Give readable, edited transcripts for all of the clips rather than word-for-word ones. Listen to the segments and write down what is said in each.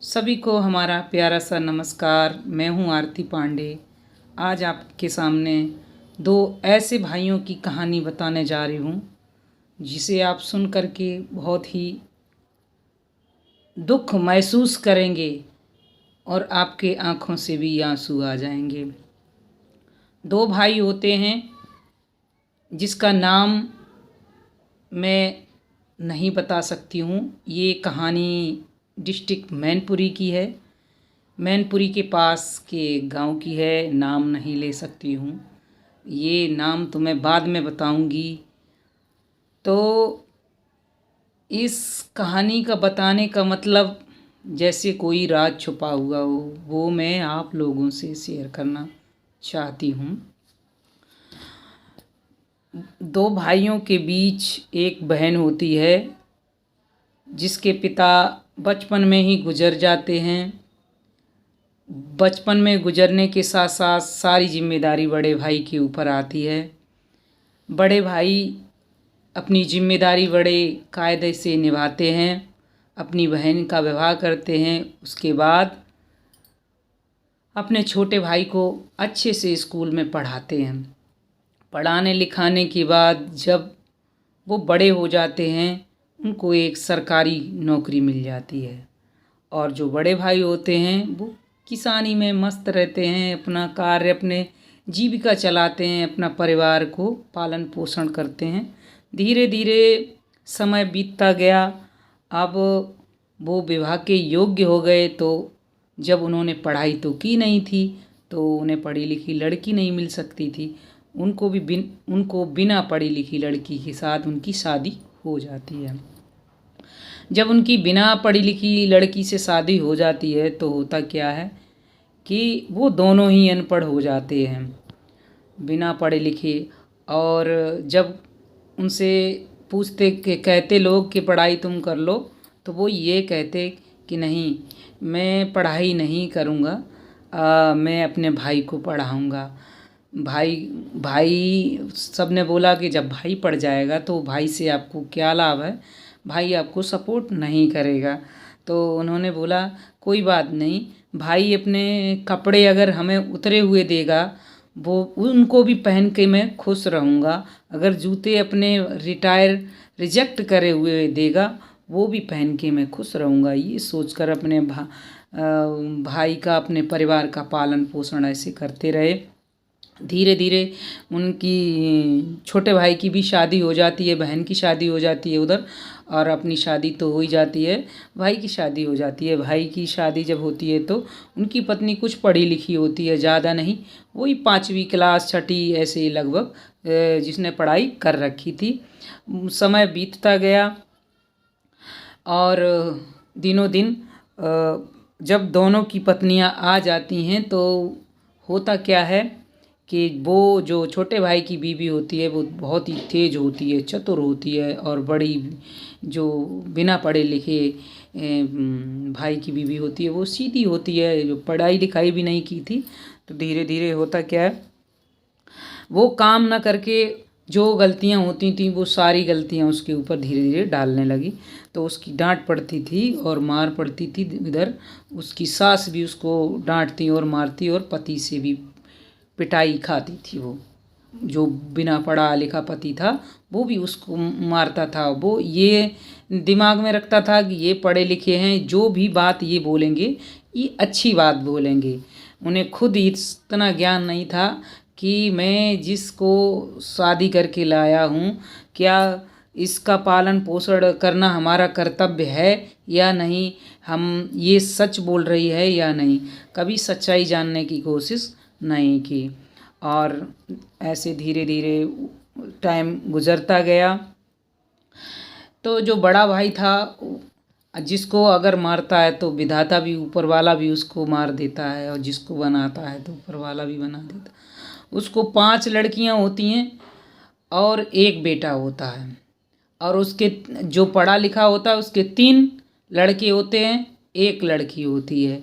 सभी को हमारा प्यारा सा नमस्कार। मैं हूं आरती पांडे। आज आपके सामने दो ऐसे भाइयों की कहानी बताने जा रही हूं जिसे आप सुन कर के बहुत ही दुख महसूस करेंगे और आपके आंखों से भी आंसू आ जाएंगे। दो भाई होते हैं जिसका नाम मैं नहीं बता सकती हूँ। ये कहानी डिस्ट्रिक्ट मैनपुरी की है। मैनपुरी के पास के गांव की है। नाम नहीं ले सकती हूँ, ये नाम तो मैं बाद में बताऊंगी। तो इस कहानी का बताने का मतलब जैसे कोई राज छुपा हुआ हो, वो मैं आप लोगों से शेयर करना चाहती हूँ। दो भाइयों के बीच एक बहन होती है जिसके पिता बचपन में ही गुजर जाते हैं। बचपन में गुजरने के साथ साथ सारी जिम्मेदारी बड़े भाई के ऊपर आती है। बड़े भाई अपनी जिम्मेदारी बड़े कायदे से निभाते हैं, अपनी बहन का विवाह करते हैं। उसके बाद अपने छोटे भाई को अच्छे से स्कूल में पढ़ाते हैं। पढ़ाने लिखाने के बाद जब वो बड़े हो जाते हैं, उनको एक सरकारी नौकरी मिल जाती है। और जो बड़े भाई होते हैं वो किसानी में मस्त रहते हैं, अपना कार्य, अपने जीविका चलाते हैं, अपना परिवार को पालन पोषण करते हैं। धीरे धीरे समय बीतता गया। अब वो विवाह के योग्य हो गए। तो जब उन्होंने पढ़ाई तो की नहीं थी, तो उन्हें पढ़ी लिखी लड़की नहीं मिल सकती थी। उनको बिना पढ़ी लिखी लड़की के साथ उनकी शादी हो जाती है। जब उनकी बिना पढ़ी लिखी लड़की से शादी हो जाती है तो होता क्या है कि वो दोनों ही अनपढ़ हो जाते हैं, बिना पढ़े लिखे। और जब उनसे पूछते कि कहते लोग कि पढ़ाई तुम कर लो, तो वो ये कहते कि नहीं, मैं पढ़ाई नहीं करूँगा, मैं अपने भाई को पढ़ाऊँगा। भाई भाई सब ने बोला कि जब भाई पढ़ जाएगा तो भाई से आपको क्या लाभ है, भाई आपको सपोर्ट नहीं करेगा। तो उन्होंने बोला कोई बात नहीं, भाई अपने कपड़े अगर हमें उतरे हुए देगा वो उनको भी पहन के मैं खुश रहूँगा। अगर जूते अपने रिजेक्ट करे हुए देगा वो भी पहन के मैं खुश रहूँगा। ये सोचकर अपने भाई का, अपने परिवार का पालन पोषण ऐसे करते रहे। धीरे धीरे उनकी छोटे भाई की भी शादी हो जाती है, बहन की शादी हो जाती है उधर, और अपनी शादी तो हो ही जाती है। भाई की शादी हो जाती है। भाई की शादी जब होती है तो उनकी पत्नी कुछ पढ़ी लिखी होती है, ज़्यादा नहीं, वही 5वीं क्लास 6ठी ऐसे लगभग, जिसने पढ़ाई कर रखी थी। समय बीतता गया और दिनों दिन जब दोनों की पत्नियां आ जाती हैं तो होता क्या है कि वो जो छोटे भाई की बीवी होती है वो बहुत ही तेज होती है, चतुर होती है। और बड़ी जो बिना पढ़े लिखे भाई की बीवी होती है वो सीधी होती है, जो पढ़ाई लिखाई भी नहीं की थी। तो धीरे धीरे होता क्या है, वो काम ना करके जो गलतियां होती थी वो सारी गलतियां उसके ऊपर धीरे धीरे डालने लगी। तो उसकी डांट पड़ती थी और मार पड़ती थी। इधर उसकी सास भी उसको डांटती और मारती, और पति से भी पिटाई खाती थी। वो जो बिना पढ़ा लिखा पति था वो भी उसको मारता था। वो ये दिमाग में रखता था कि ये पढ़े लिखे हैं, जो भी बात ये बोलेंगे ये अच्छी बात बोलेंगे। उन्हें खुद इतना ज्ञान नहीं था कि मैं जिसको शादी करके लाया हूँ, क्या इसका पालन पोषण करना हमारा कर्तव्य है या नहीं, हम ये सच बोल रही है या नहीं। कभी सच्चाई जानने की कोशिश नहीं की। और ऐसे धीरे धीरे टाइम गुजरता गया। तो जो बड़ा भाई था, जिसको अगर मारता है तो विधाता भी, ऊपर वाला भी उसको मार देता है, और जिसको बनाता है तो ऊपर वाला भी बना देता है। उसको 5 लड़कियां होती हैं और एक बेटा होता है। और उसके जो पढ़ा लिखा होता है उसके 3 लड़के होते हैं, एक लड़की होती है।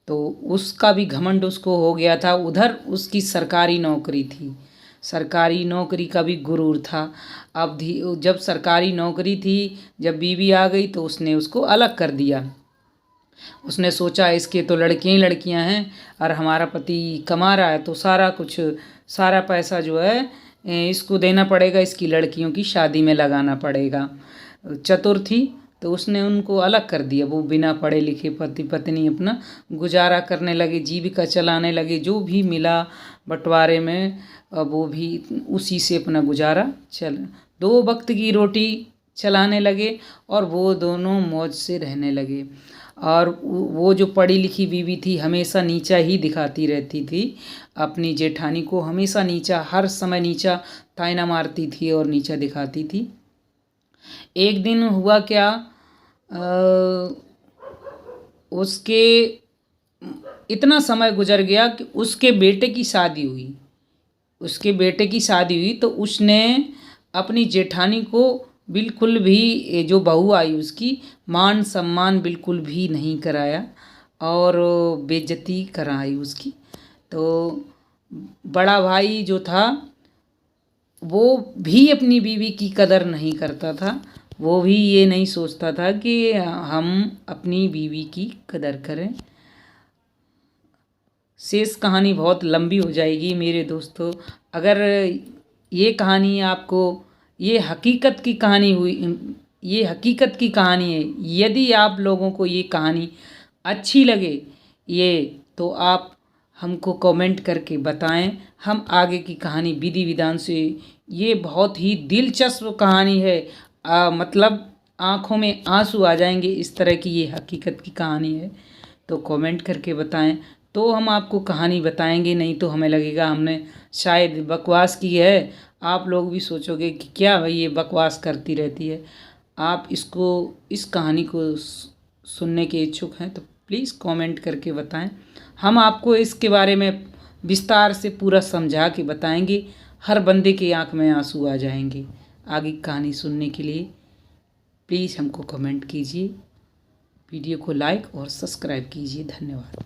तो उसका भी घमंड उसको हो गया था। उधर उसकी सरकारी नौकरी थी, सरकारी नौकरी का भी गुरूर था। अब जब सरकारी नौकरी थी, जब बीवी आ गई तो उसने उसको अलग कर दिया। उसने सोचा इसके तो लड़कियां ही लड़कियां हैं और हमारा पति कमा रहा है तो सारा पैसा जो है इसको देना पड़ेगा, इसकी लड़कियों की शादी में लगाना पड़ेगा। चतुर थी तो उसने उनको अलग कर दिया। वो बिना पढ़े लिखे पति पत्नी अपना गुजारा करने लगे, जीविका चलाने लगे। जो भी मिला बंटवारे में वो भी उसी से अपना गुजारा चल, 2 वक्त की रोटी चलाने लगे और वो दोनों मौज से रहने लगे। और वो जो पढ़ी लिखी बीवी थी हमेशा नीचा ही दिखाती रहती थी अपनी जेठानी को, हमेशा नीचा, हर समय नीचा तायना मारती थी और नीचा दिखाती थी। एक दिन हुआ क्या, उसके इतना समय गुजर गया कि उसके बेटे की शादी हुई तो उसने अपनी जेठानी को बिल्कुल भी, जो बहू आई उसकी, मान सम्मान बिल्कुल भी नहीं कराया और बेइज्जती कराई उसकी। तो बड़ा भाई जो था वो भी अपनी बीवी की कदर नहीं करता था। वो भी ये नहीं सोचता था कि हम अपनी बीवी की कदर करें। शेष कहानी बहुत लंबी हो जाएगी मेरे दोस्तों। अगर ये कहानी आपको, ये हकीकत की कहानी है। यदि आप लोगों को ये कहानी अच्छी लगे तो आप हमको कमेंट करके बताएं। हम आगे की कहानी विधि विधान से, ये बहुत ही दिलचस्प कहानी है। मतलब आँखों में आंसू आ जाएंगे, इस तरह की ये हकीकत की कहानी है। तो कमेंट करके बताएं तो हम आपको कहानी बताएंगे, नहीं तो हमें लगेगा हमने शायद बकवास की है। आप लोग भी सोचोगे कि क्या भाई ये बकवास करती रहती है। आप इस कहानी को सुनने के इच्छुक हैं तो प्लीज़ कमेंट करके बताएं। हम आपको इसके बारे में विस्तार से पूरा समझा के बताएंगे। हर बंदे की आंख में आंसू आ जाएंगे। आगे कहानी सुनने के लिए प्लीज़ हमको कमेंट कीजिए, वीडियो को लाइक और सब्सक्राइब कीजिए। धन्यवाद।